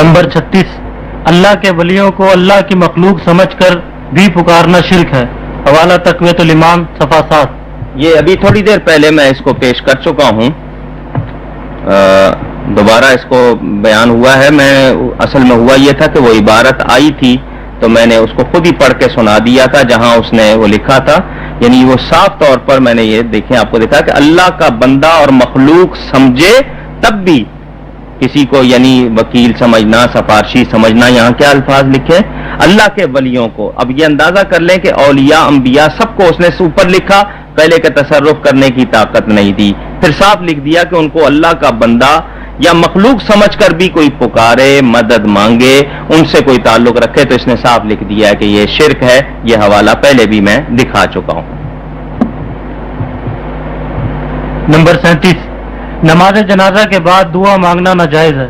Number 36 اللہ کے ولیوں کو اللہ کی مخلوق سمجھ کر بھی پکارنا شرک ہے، حوالہ تقویۃ الامام صفحہ 7۔ یہ ابھی تھوڑی دیر پہلے میں اس کو پیش کر چکا ہوں، دوبارہ اس کو بیان ہوا ہے۔ میں اصل میں ہوا یہ تھا کہ وہ عبارت آئی تھی تو میں نے اس کو خود ہی پڑھ کے سنا دیا تھا جہاں اس نے وہ لکھا تھا، یعنی وہ صاف طور پر میں نے یہ دیکھیں آپ کو دکھا کہ اللہ کا بندہ اور مخلوق سمجھے تب بھی کسی کو یعنی وکیل سمجھنا، سفارشی سمجھنا، یہاں کیا الفاظ لکھے اللہ کے ولیوں کو۔ اب یہ اندازہ کر لیں کہ اولیاء انبیاء سب کو اس نے اوپر لکھا، پہلے کے تصرف کرنے کی طاقت نہیں دی، پھر صاف لکھ دیا کہ ان کو اللہ کا بندہ یا مخلوق سمجھ کر بھی کوئی پکارے، مدد مانگے، ان سے کوئی تعلق رکھے تو اس نے صاف لکھ دیا ہے کہ یہ شرک ہے۔ یہ حوالہ پہلے بھی میں دکھا چکا ہوں۔ نمبر 37 نماز جنازہ کے بعد دعا مانگنا ناجائز ہے۔